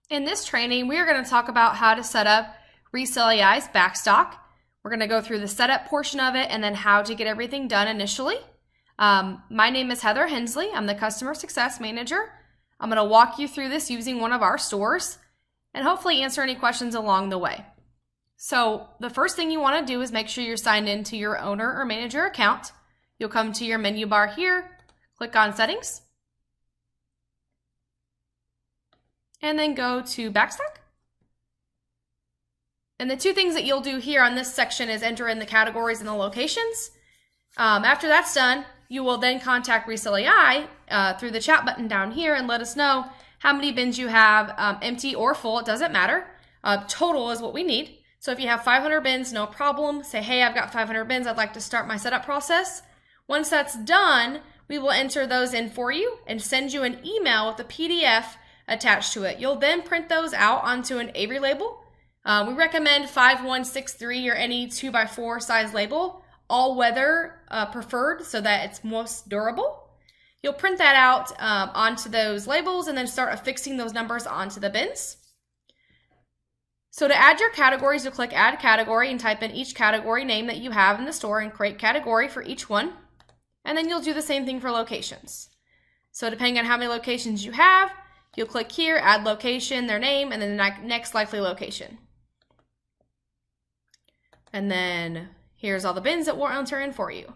In this training, we are going to talk about how to set up ResaleAI's Backstock. We're going to go through the setup portion of it and then how to get everything done initially. My name is Heather Hensley. I'm the Customer Success Manager. I'm going to walk you through this using one of our stores and hopefully answer any questions along the way. So the first thing you want to do is make sure you're signed into your owner or manager account. You'll come to your menu bar here, click on Settings, and then go to Backstock. And the two things that you'll do here on this section is enter in the categories and the locations. After that's done, you will then contact ResaleAI through the chat button down here and let us know how many bins you have, empty or full, it doesn't matter. Total is what we need. So if you have 500 bins, no problem. Say, hey, I've got 500 bins. I'd like to start my setup process. Once that's done, we will enter those in for you and send you an email with a PDF attached to it. You'll then print those out onto an Avery label. We recommend 5163 or any 2x4 size label, all weather preferred so that it's most durable. You'll print that out onto those labels and then start affixing those numbers onto the bins. So to add your categories, you'll click Add Category and type in each category name that you have in the store and create category for each one. And then you'll do the same thing for locations. So depending on how many locations you have, you'll click here, add location, their name, and then the next likely location. And then here's all the bins that we'll enter in for you.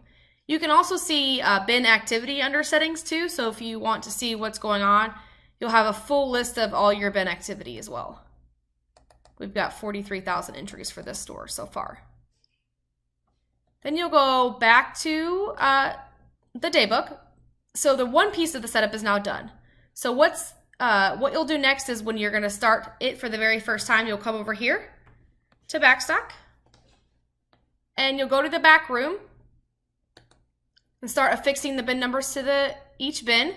You can also see bin activity under settings too. So if you want to see what's going on, you'll have a full list of all your bin activity as well. We've got 43,000 entries for this store so far. Then you'll go back to the daybook. So the one piece of the setup is now done. So what you'll do next is when you're going to start it for the very first time, you'll come over here to Backstock and you'll go to the back room and start affixing the bin numbers to each bin.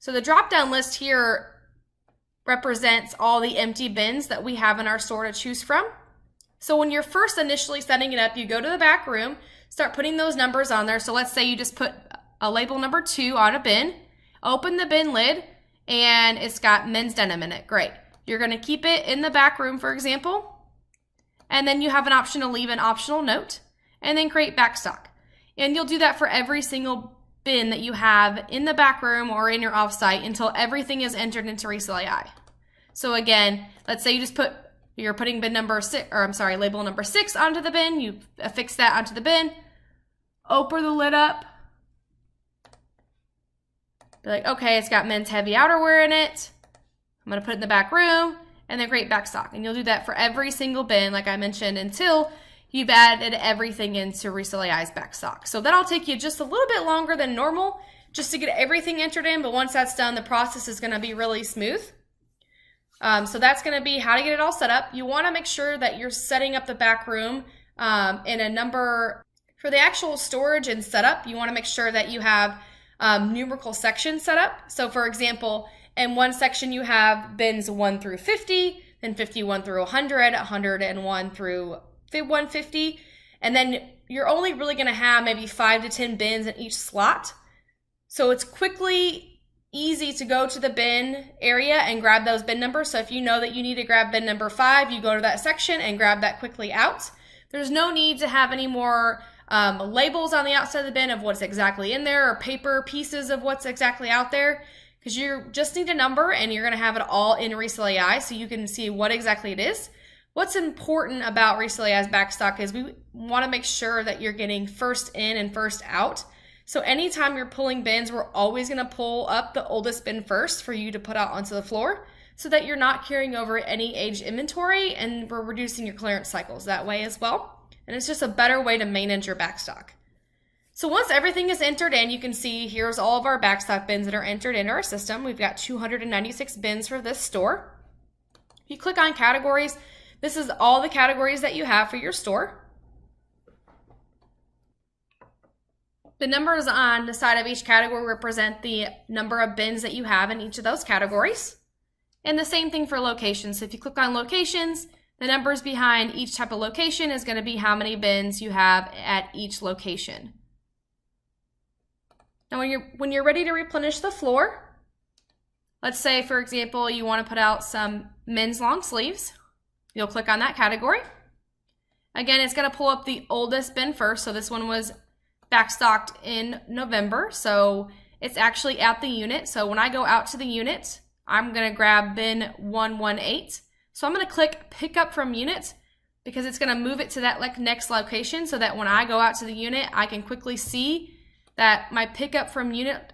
So the drop-down list here represents all the empty bins that we have in our store to choose from. So when you're first initially setting it up, you go to the back room, start putting those numbers on there. So let's say you just put a label number 2 on a bin, open the bin lid, and it's got men's denim in it. Great. You're going to keep it in the back room, for example, and then you have an option to leave an optional note and then create Backstock. And you'll do that for every single bin that you have in the back room or in your offsite until everything is entered into ResaleAI. So again, let's say you're putting bin number 6, or I'm sorry, label number 6 onto the bin. You affix that onto the bin, open the lid up, be like, okay, it's got men's heavy outerwear in it. I'm gonna put it in the back room and then create Backstock. And you'll do that for every single bin, like I mentioned, until you've added everything into ResaleAI's Backstock. So that'll take you just a little bit longer than normal just to get everything entered in, but once that's done, the process is gonna be really smooth. So that's gonna be how to get it all set up. You wanna make sure that you're setting up the back room in a number. For the actual storage and setup, you wanna make sure that you have numerical sections set up. So for example, in one section you have bins 1 through 50, then 51 through 100, 101 through 150, and then you're only really going to have maybe 5 to 10 bins in each slot. So it's quickly easy to go to the bin area and grab those bin numbers. So if you know that you need to grab bin number 5, you go to that section and grab that quickly out. There's no need to have any more labels on the outside of the bin of what's exactly in there or paper pieces of what's exactly out there, because you just need a number and you're going to have it all in ResaleAI so you can see what exactly it is. What's important about ResaleAI's Backstock is we want to make sure that you're getting first in and first out. So anytime you're pulling bins, we're always going to pull up the oldest bin first for you to put out onto the floor so that you're not carrying over any aged inventory, and we're reducing your clearance cycles that way as well. And it's just a better way to manage your Backstock. So once everything is entered in, you can see here's all of our Backstock bins that are entered into our system. We've got 296 bins for this store. If you click on categories, this is all the categories that you have for your store. The numbers on the side of each category represent the number of bins that you have in each of those categories. And the same thing for locations. So if you click on locations, the numbers behind each type of location is going to be how many bins you have at each location. Now when you're ready to replenish the floor, Let's say, for example, you want to put out some men's long sleeves. You'll click on that category. Again, it's going to pull up the oldest bin first. So this one was backstocked in November. So it's actually at the unit. So when I go out to the unit, I'm going to grab bin 118. So I'm going to click pick up from unit because it's going to move it to that next location so that when I go out to the unit, I can quickly see that my pickup from unit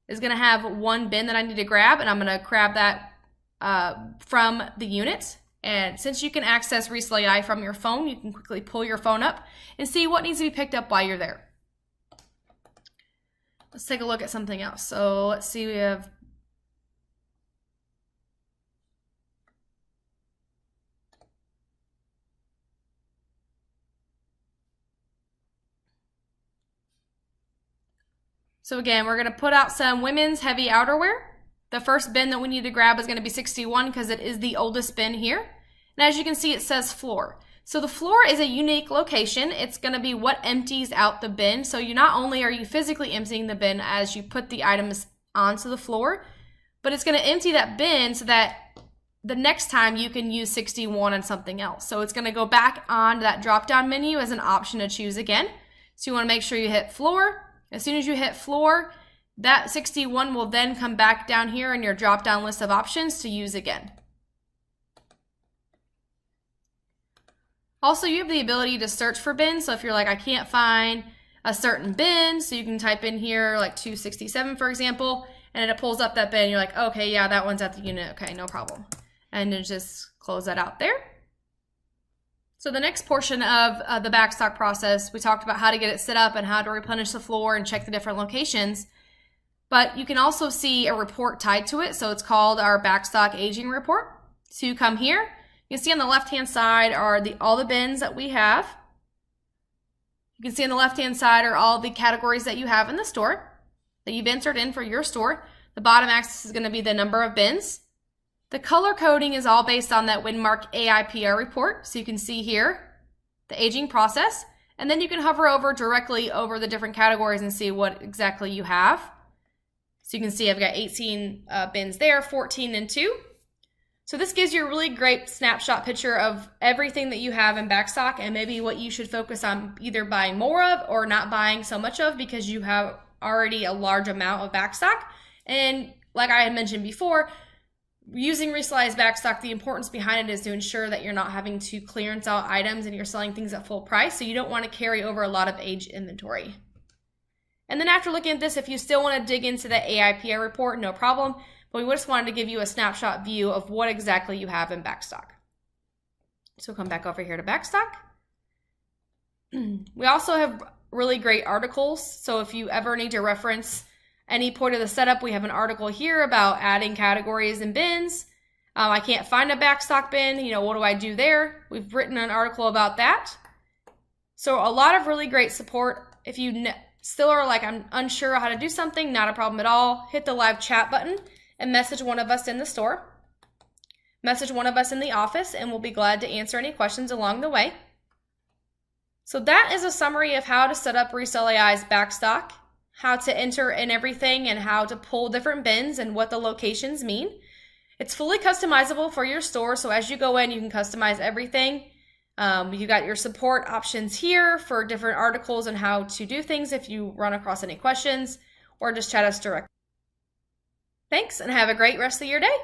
is going to have one bin that I need to grab, and I'm going to grab that from the unit. And since you can access ResaleAI from your phone, you can quickly pull your phone up and see what needs to be picked up while you're there. Let's take a look at something else. So let's see, we have So again, we're going to put out some women's heavy outerwear. The first bin that we need to grab is going to be 61 because it is the oldest bin here. And as you can see, it says floor. So the floor is a unique location. It's going to be what empties out the bin. So you not only are you physically emptying the bin as you put the items onto the floor, but it's going to empty that bin so that the next time you can use 61 on something else. So it's going to go back on that drop-down menu as an option to choose again. So you want to make sure you hit floor. As soon as you hit floor, that 61 will then come back down here in your drop-down list of options to use again. Also, you have the ability to search for bins. So if you're like, I can't find a certain bin, so you can type in here like 267, for example, and it pulls up that bin. You're like, okay, yeah, that one's at the unit. Okay, no problem. And then just close that out there. So the next portion of the backstock process, we talked about how to get it set up and how to replenish the floor and check the different locations. But you can also see a report tied to it. So it's called our backstock aging report. So you come here, you can see on the left-hand side are all the bins that we have. You can see on the left-hand side are all the categories that you have in the store that you've entered in for your store. The bottom axis is going to be the number of bins. The color coding is all based on that Windmark AIPR report. So you can see here the aging process, and then you can hover over directly over the different categories and see what exactly you have. So you can see I've got 18 bins there, 14 and 2. So this gives you a really great snapshot picture of everything that you have in backstock and maybe what you should focus on either buying more of or not buying so much of because you have already a large amount of backstock. And like I had mentioned before, using ResaleAI's backstock, the importance behind it is to ensure that you're not having to clearance out items and you're selling things at full price. So you don't want to carry over a lot of aged inventory. And then after looking at this, if you still want to dig into the AIPR report, no problem. But we just wanted to give you a snapshot view of what exactly you have in backstock. So come back over here to backstock. We also have really great articles. So if you ever need to reference any point of the setup, we have an article here about adding categories and bins. I can't find a backstock bin. What do I do there? We've written an article about that. So a lot of really great support. If you still are like, I'm unsure how to do something, not a problem at all. Hit the live chat button and message one of us in the store. Message one of us in the office, and we'll be glad to answer any questions along the way. So that is a summary of how to set up ResaleAI's backstock, how to enter in everything and how to pull different bins and what the locations mean. It's fully customizable for your store. So as you go in, you can customize everything. You got your support options here for different articles and how to do things if you run across any questions, or just chat us directly. Thanks and have a great rest of your day.